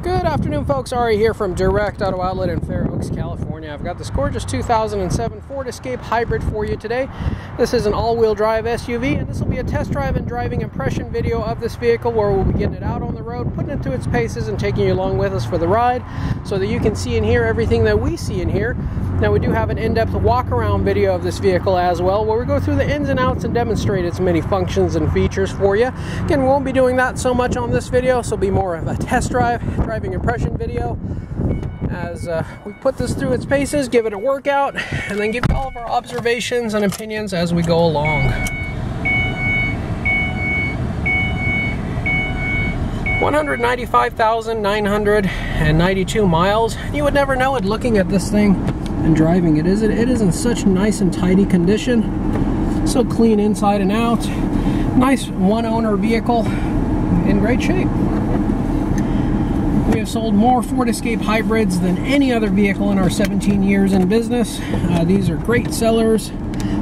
Good afternoon, folks. Ari here from Direct Auto Outlet in Fair Oaks, California. I've got this gorgeous 2007 Ford Escape Hybrid for you today. This is an all-wheel drive SUV, and this will be a test drive and driving impression video of this vehicle where we'll be getting it out on the road, putting it to its paces, and taking you along with us for the ride so that you can see and hear everything that we see and hear. Now, we do have an in-depth walk-around video of this vehicle as well, where we go through the ins and outs and demonstrate its many functions and features for you. Again, we won't be doing that so much on this video, so it'll be more of a test drive, driving impression video as we put this through its paces, give it a workout, and then give you all of our observations and opinions as we go along. 195,992 miles. You would never know it looking at this thing and driving it. It is in such nice and tidy condition, so clean inside and out. Nice one-owner vehicle in great shape. We have sold more Ford Escape Hybrids than any other vehicle in our 17 years in business. These are great sellers.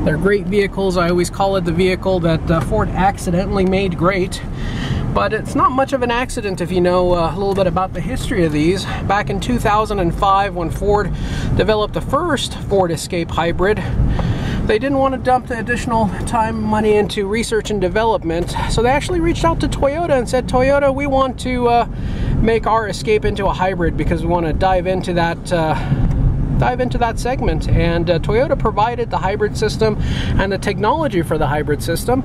They're great vehicles. I always call it the vehicle that Ford accidentally made great. But it's not much of an accident if you know a little bit about the history of these. Back in 2005, when Ford developed the first Ford Escape Hybrid, they didn't want to dump the additional time and money into research and development, so they actually reached out to Toyota and said, Toyota, we want to make our Escape into a hybrid because we want to dive into that segment. And Toyota provided the hybrid system and the technology for the hybrid system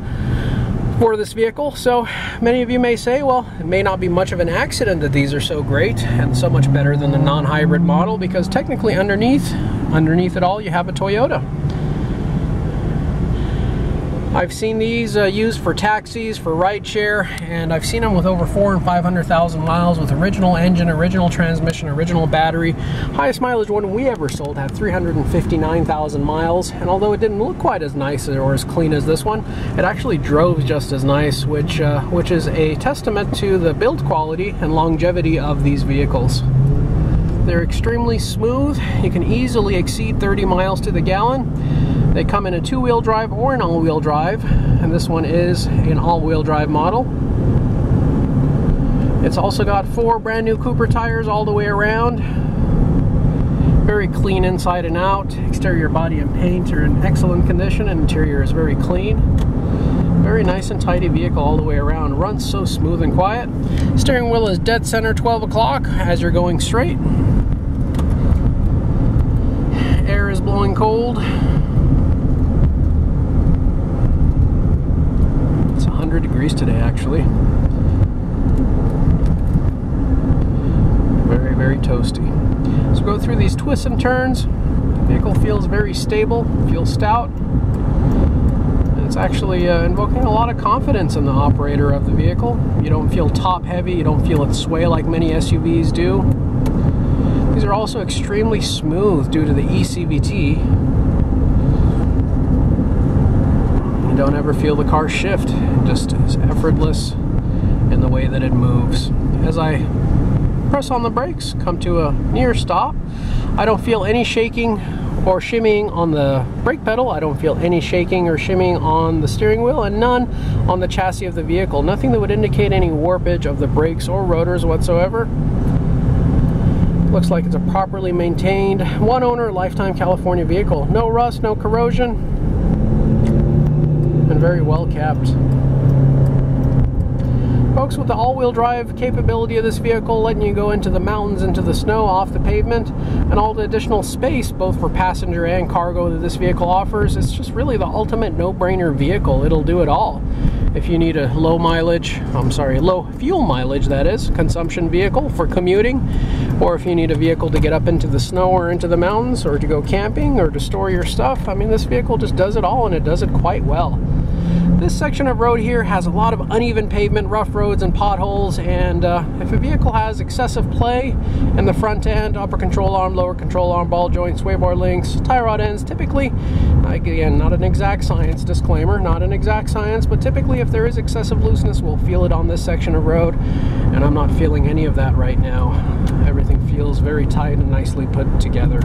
for this vehicle. So many of you may say, well, it may not be much of an accident that these are so great and so much better than the non-hybrid model, because technically underneath it all you have a Toyota. I've seen these used for taxis, for rideshare, and I've seen them with over 400,000 and 500,000 miles with original engine, original transmission, original battery. Highest mileage one we ever sold had 359,000 miles, and although it didn't look quite as nice or as clean as this one, it actually drove just as nice, which is a testament to the build quality and longevity of these vehicles. They're extremely smooth. You can easily exceed 30 miles to the gallon. They come in a two-wheel drive or an all-wheel drive, and this one is an all-wheel drive model. It's also got 4 brand new Cooper tires all the way around. Very clean inside and out. Exterior body and paint are in excellent condition, and interior is very clean. Very nice and tidy vehicle all the way around. Runs so smooth and quiet. Steering wheel is dead center 12 o'clock as you're going straight. Air is blowing cold. It's 100 degrees today, actually. Very, very toasty. So go through these twists and turns. The vehicle feels very stable, feels stout. And it's actually invoking a lot of confidence in the operator of the vehicle. You don't feel top heavy, you don't feel it sway like many SUVs do. These are also extremely smooth due to the eCVT. You don't ever feel the car shift. It just is effortless in the way that it moves. As I press on the brakes, come to a near stop, I don't feel any shaking or shimmying on the brake pedal. I don't feel any shaking or shimmying on the steering wheel, and none on the chassis of the vehicle. Nothing that would indicate any warpage of the brakes or rotors whatsoever. Looks like it's a properly maintained, one-owner, lifetime California vehicle. No rust, no corrosion, and very well kept. Folks, with the all-wheel drive capability of this vehicle, letting you go into the mountains, into the snow, off the pavement, and all the additional space, both for passenger and cargo, that this vehicle offers, it's just really the ultimate no-brainer vehicle. It'll do it all. If you need a low fuel mileage, that is, consumption vehicle for commuting, or if you need a vehicle to get up into the snow or into the mountains, or to go camping, or to store your stuff, I mean, this vehicle just does it all, and it does it quite well. This section of road here has a lot of uneven pavement, rough roads, and potholes, and if a vehicle has excessive play in the front end, upper control arm, lower control arm, ball joints, sway bar links, tie rod ends, typically, again, not an exact science, disclaimer, not an exact science, but typically if there is excessive looseness, we'll feel it on this section of road, and I'm not feeling any of that right now. Everything feels very tight and nicely put together.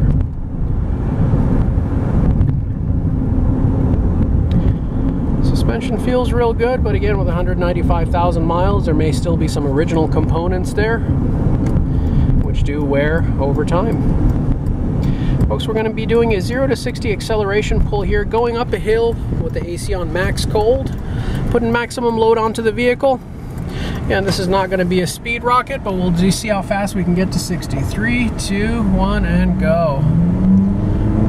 Suspension feels real good, but again, with 195,000 miles, there may still be some original components there. do wear over time. Folks, we're going to be doing a 0 to 60 acceleration pull here, going up a hill with the AC on max cold, putting maximum load onto the vehicle. And this is not going to be a speed rocket, but we'll just see how fast we can get to 60. 3, 2, 1, and go.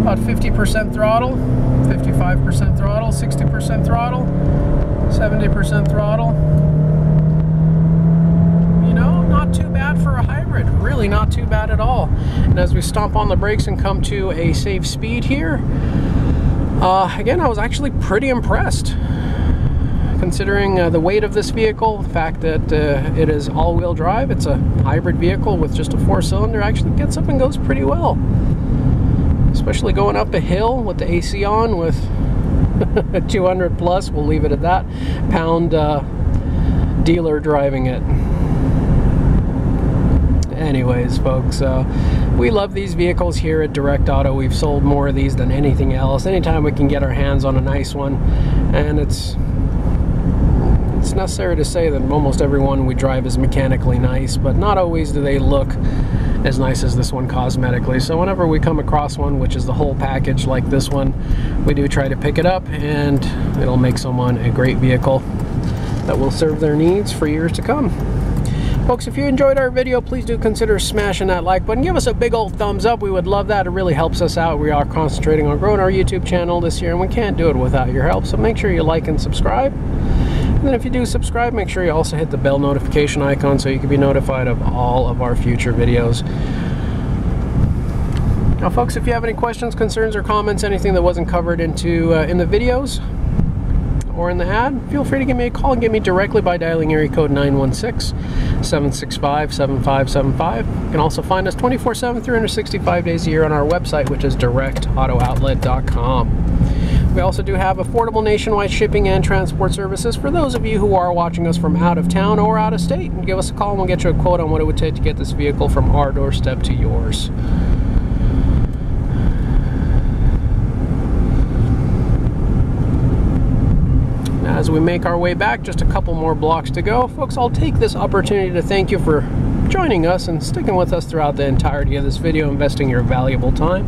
About 50% throttle, 55% throttle, 60% throttle, 70% throttle. You know, not too bad for a hybrid. Really not too bad at all. And as we stomp on the brakes and come to a safe speed here, again, I was actually pretty impressed. Considering the weight of this vehicle, the fact that it is all-wheel drive, it's a hybrid vehicle with just a 4-cylinder, actually gets up and goes pretty well. Especially going up a hill with the AC on with 200 plus, we'll leave it at that, pound dealer driving it. Anyways, folks, we love these vehicles here at Direct Auto. We've sold more of these than anything else. Anytime we can get our hands on a nice one, and it's necessary to say that almost every one we drive is mechanically nice, but not always do they look as nice as this one cosmetically. So whenever we come across one which is the whole package like this one, we do try to pick it up, and it'll make someone a great vehicle that will serve their needs for years to come. Folks, if you enjoyed our video, please do consider smashing that like button. Give us a big old thumbs up. We would love that. It really helps us out. We are concentrating on growing our YouTube channel this year, and we can't do it without your help. So make sure you like and subscribe. And then if you do subscribe, make sure you also hit the bell notification icon so you can be notified of all of our future videos. Now, folks, if you have any questions, concerns, or comments, anything that wasn't covered in the videos or in the ad, feel free to give me a call and get me directly by dialing area code 916-765-7575. You can also find us 24/7, 365 days a year on our website, which is directautooutlet.com. We also do have affordable nationwide shipping and transport services for those of you who are watching us from out of town or out of state. And give us a call and we'll get you a quote on what it would take to get this vehicle from our doorstep to yours. As we make our way back, just a couple more blocks to go, folks, I'll take this opportunity to thank you for joining us and sticking with us throughout the entirety of this video, investing your valuable time.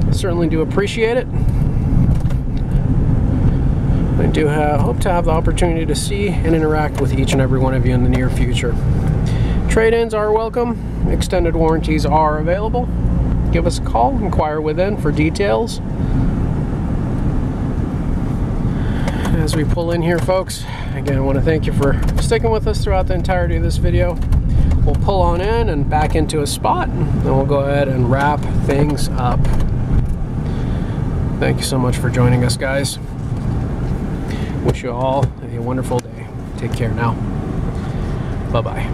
I certainly do appreciate it. I do hope to have the opportunity to see and interact with each and every one of you in the near future. Trade-ins are welcome. Extended warranties are available. Give us a call, inquire within for details. As we pull in here, folks, again, I want to thank you for sticking with us throughout the entirety of this video. We'll pull on in and back into a spot, and we'll go ahead and wrap things up. Thank you so much for joining us, guys. Wish you all a wonderful day. Take care now. Bye-bye.